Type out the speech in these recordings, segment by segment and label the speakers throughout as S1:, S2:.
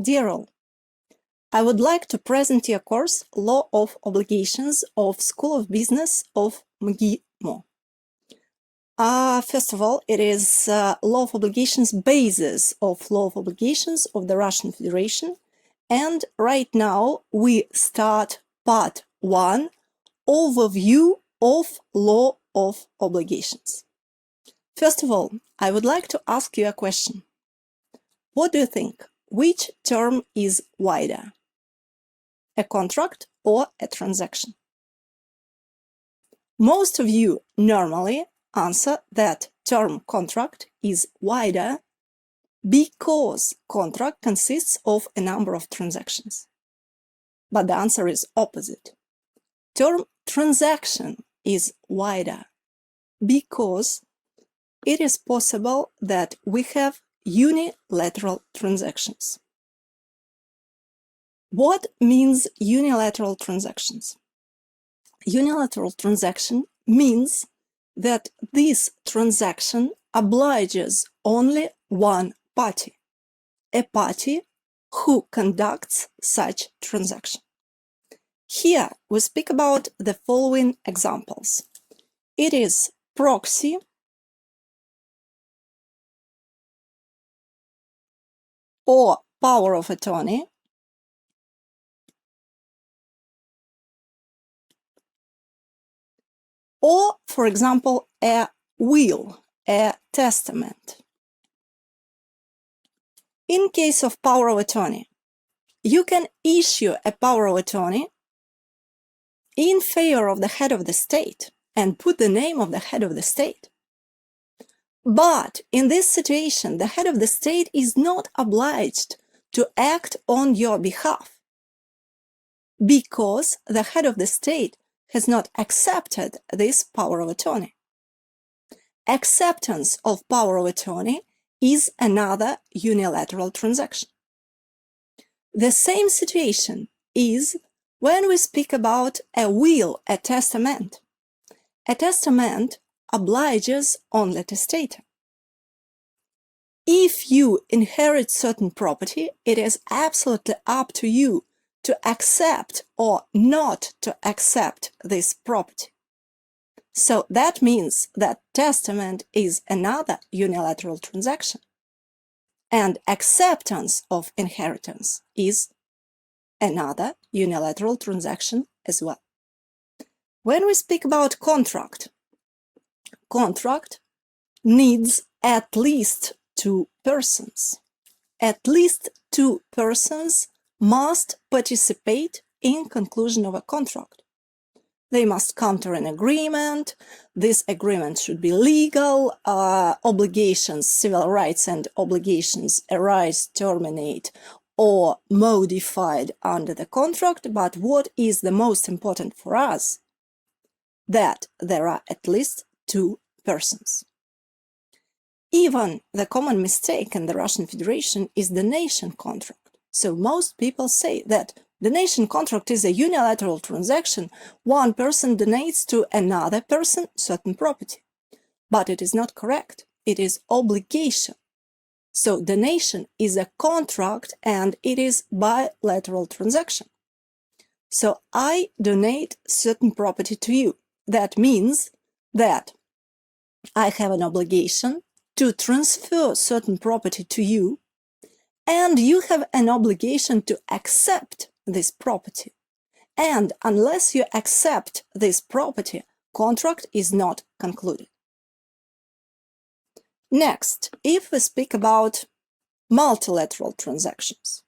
S1: Dear all, I would like to present your course Law of Obligations of School of Business of MGIMO. First of all, it is Law of Obligations basis of Law of Obligations of the Russian Federation, and right now we start part 1, Overview of Law of Obligations. First of all, I would like to ask you a question. What do you think? Which term is wider? A contract or a transaction? Most of you normally answer that term contract is wider because contract consists of a number of transactions. But the answer is opposite. Term transaction is wider because it is possible that we have unilateral transactions. What means unilateral transactions? Unilateral transaction means that this transaction obliges only one party, a party who conducts such transaction. Here we speak about the following examples. It is proxy, or power of attorney, or, for example, a will, a testament. In case of power of attorney, you can issue a power of attorney in favor of the head of the state and put the name of the head of the state. But in this situation, the head of the state is not obliged to act on your behalf because the head of the state has not accepted this power of attorney. Acceptance of power of attorney is another unilateral transaction. The same situation is when we speak about a will, a testament. A testament obliges only testator. If you inherit certain property, it is absolutely up to you to accept or not to accept this property. So that means that testament is another unilateral transaction, and acceptance of inheritance is another unilateral transaction as well. When we speak about contract needs at least two persons. At least two persons must participate in conclusion of a contract. They must come to an agreement. This agreement should be legal. Obligations, civil rights and obligations arise, terminate, or modified under the contract. But what is the most important for us? That there are at least two persons. Even the common mistake in the Russian Federation is donation contract. So most people say that donation contract is a unilateral transaction. One person donates to another person certain property. But it is not correct. It is obligation. So donation is a contract and it is bilateral transaction. So I donate certain property to you. That means that I have an obligation to transfer certain property to you, and you have an obligation to accept this property. And unless you accept this property, contract is not concluded. Next, if we speak about multilateral transactions.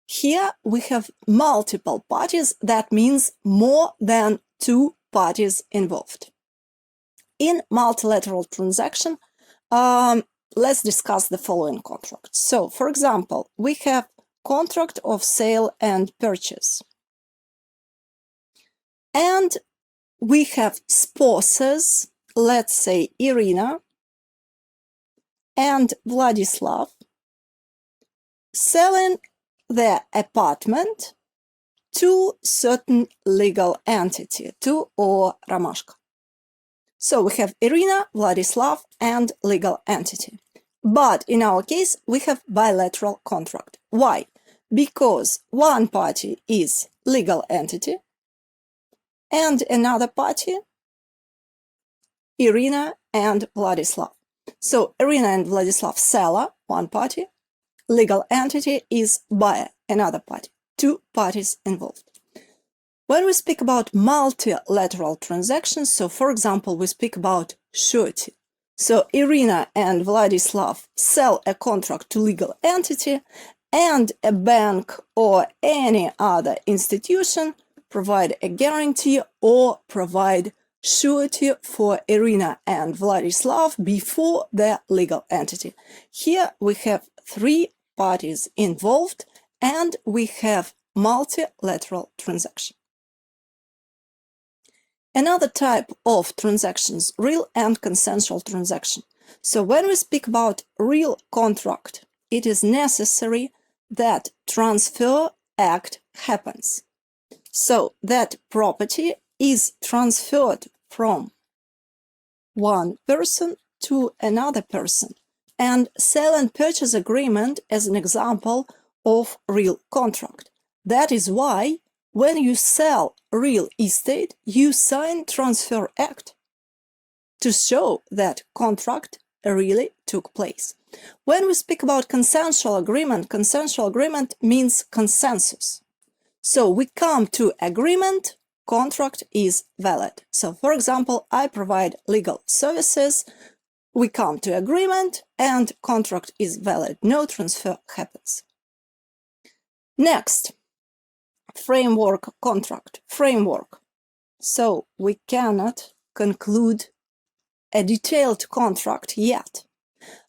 S1: Here we have multiple parties, that means more than two parties involved. In multilateral transaction, let's discuss the following contracts. So, for example, we have contract of sale and purchase. And we have spouses, let's say Irina and Vladislav, selling their apartment to certain legal entity, to or Romashka. So we have Irina, Vladislav, and legal entity. But in our case, we have bilateral contract. Why? Because one party is legal entity and another party, Irina and Vladislav. So Irina and Vladislav, seller, one party, legal entity is buyer, another party, two parties involved. When we speak about multilateral transactions, so for example, we speak about surety. So Irina and Vladislav sell a contract to legal entity, and a bank or any other institution provide a guarantee or provide surety for Irina and Vladislav before the legal entity. Here we have three parties involved and we have multilateral transaction. Another type of transactions, real and consensual transaction. So when we speak about real contract, it is necessary that transfer act happens. So that property is transferred from one person to another person. And sale and purchase agreement as an example of real contract. That is why when you sell real estate, you sign transfer act to show that contract really took place. When we speak about consensual agreement means consensus. So we come to agreement, contract is valid. So for example, I provide legal services, we come to agreement and contract is valid. No transfer happens. Next, framework contract. Framework. So we cannot conclude a detailed contract yet,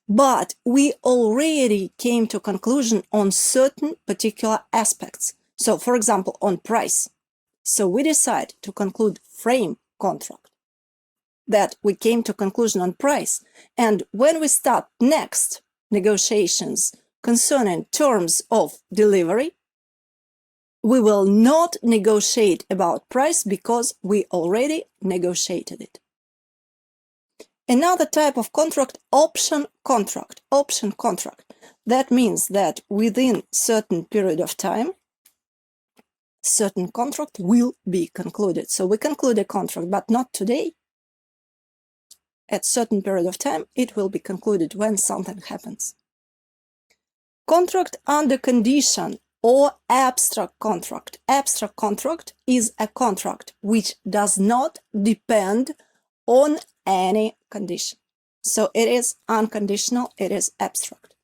S1: but we already came to conclusion on certain particular aspects. So for example, on price. So we decide to conclude frame contract, that we came to conclusion on price. And when we start next negotiations concerning terms of delivery, we will not negotiate about price because we already negotiated it. Another type of contract, option contract. Option contract. That means that within certain period of time, certain contract will be concluded. So we conclude a contract, but not today. At certain period of time, it will be concluded when something happens. Contract under condition or abstract contract. Abstract contract is a contract which does not depend on any condition. So it is unconditional, it is abstract.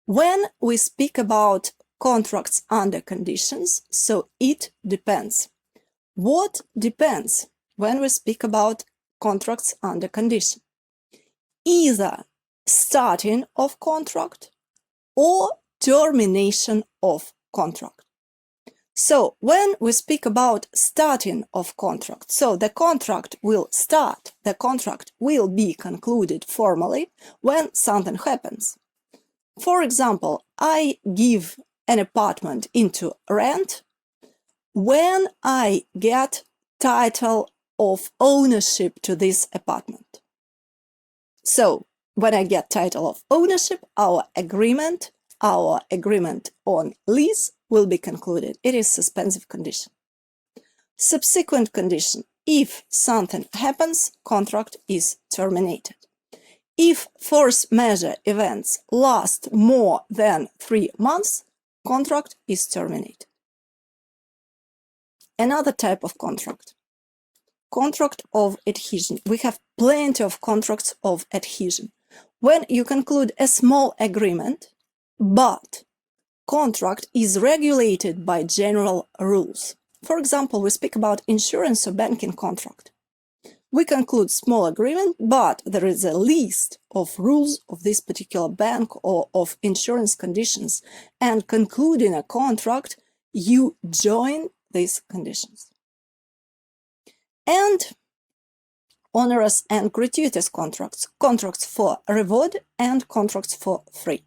S1: When we speak about contracts under conditions, so it depends. What depends when we speak about contracts under condition? Either starting of contract or termination of contract. So when we speak about starting of contract, so the contract will start, the contract will be concluded formally when something happens. For example, I give an apartment into rent when I get title of ownership to this apartment. So when I get title of ownership, our agreement on lease will be concluded. It is suspensive condition. Subsequent condition. If something happens, contract is terminated. If force majeure events last more than 3 months, contract is terminated. Another type of contract. Contract of adhesion. We have plenty of contracts of adhesion. When you conclude a small agreement, but contract is regulated by general rules. For example, we speak about insurance or banking contract. We conclude small agreement, but there is a list of rules of this particular bank or of insurance conditions, and concluding a contract, you join these conditions. And onerous and gratuitous contracts, contracts for reward and contracts for free.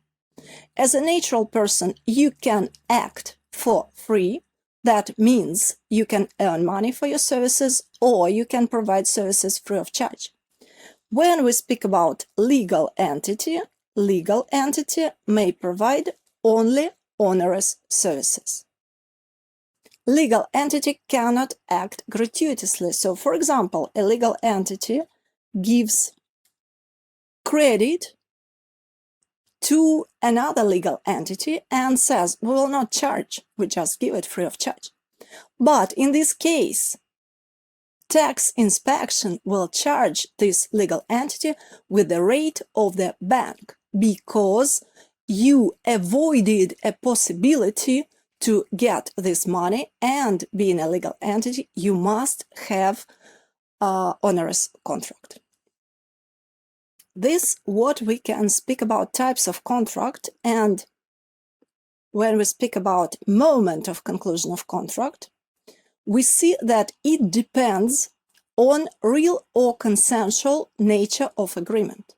S1: As a natural person, you can act for free. That means you can earn money for your services or you can provide services free of charge. When we speak about legal entity may provide only onerous services. Legal entity cannot act gratuitously. So, for example, a legal entity gives credit to another legal entity and says, we will not charge, we just give it free of charge. But in this case, tax inspection will charge this legal entity with the rate of the bank because you avoided a possibility to get this money, and being a legal entity, you must have an onerous contract. This what we can speak about types of contract, and when we speak about moment of conclusion of contract, we see that it depends on real or consensual nature of agreement.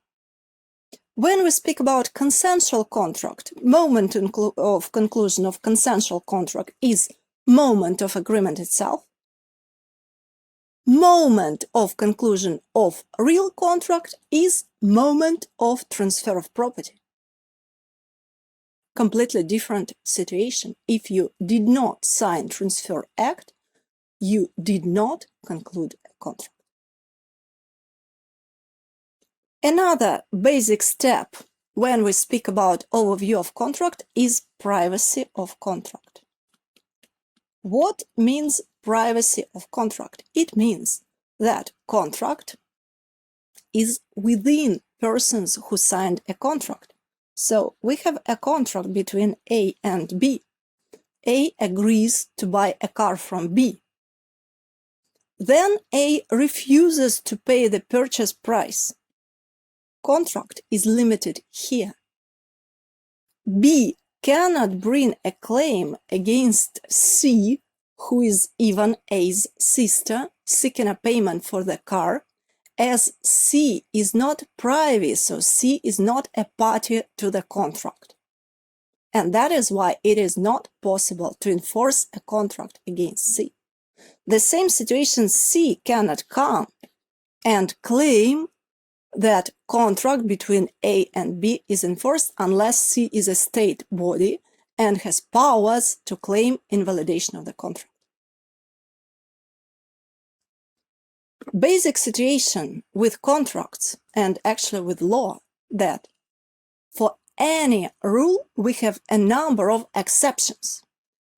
S1: When we speak about consensual contract, moment of conclusion of consensual contract is moment of agreement itself. Moment of conclusion of real contract is moment of transfer of property. Completely different situation. If you did not sign transfer act, you did not conclude a contract. Another basic step when we speak about overview of contract is privacy of contract. What means privacy of contract? It means that contract is within persons who signed a contract. So we have a contract between A and B. A agrees to buy a car from B. Then A refuses to pay the purchase price. Contract is limited here. B cannot bring a claim against C, who is even A's sister, seeking a payment for the car, as C is not privy, so C is not a party to the contract. And that is why it is not possible to enforce a contract against C. The same situation, C cannot come and claim that contract between A and B is enforced unless C is a state body and has powers to claim invalidation of the contract. Basic situation with contracts and actually with law that for any rule we have a number of exceptions.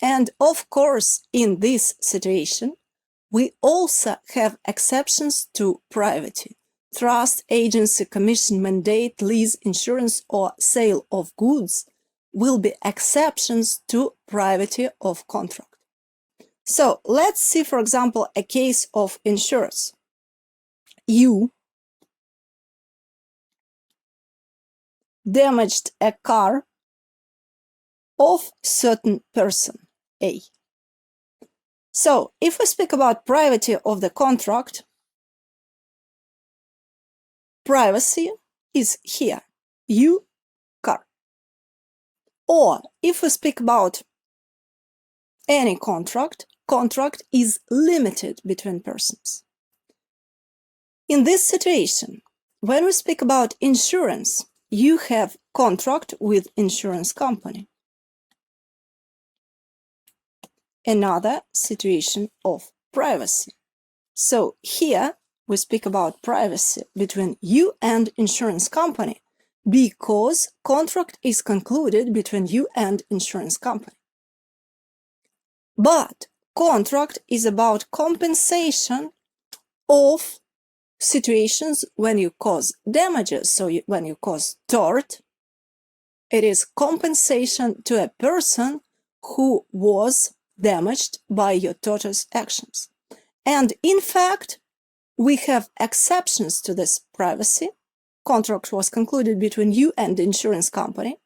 S1: And of course, in this situation, we also have exceptions to privity. Trust, agency, commission, mandate, lease, insurance, or sale of goods will be exceptions to privity of contract. So let's see, for example, a case of insurance. You damaged a car of certain person, A. So if we speak about privacy of the contract, privacy is here, you, car. Or if we speak about any contract, contract is limited between persons. In this situation, when we speak about insurance, you have contract with insurance company. Another situation of privacy. So here we speak about privacy between you and insurance company because contract is concluded between you and insurance company. But contract is about compensation of situations when you cause damages. So when you cause tort, it is compensation to a person who was damaged by your tortious actions. And in fact, we have exceptions to this privacy. Contract was concluded between you and the insurance company.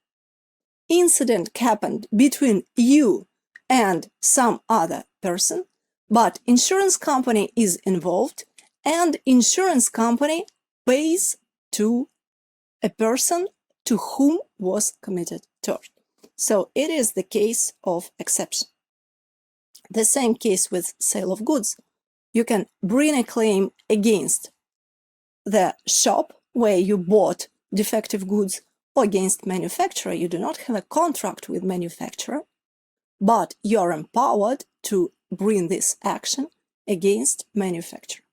S1: Incident happened between you and some other person, but insurance company is involved and insurance company pays to a person to whom was committed tort. So it is the case of exception. The same case with sale of goods. You can bring a claim against the shop where you bought defective goods or against manufacturer. You do not have a contract with manufacturer, but you are empowered to bring this action against manufacturer.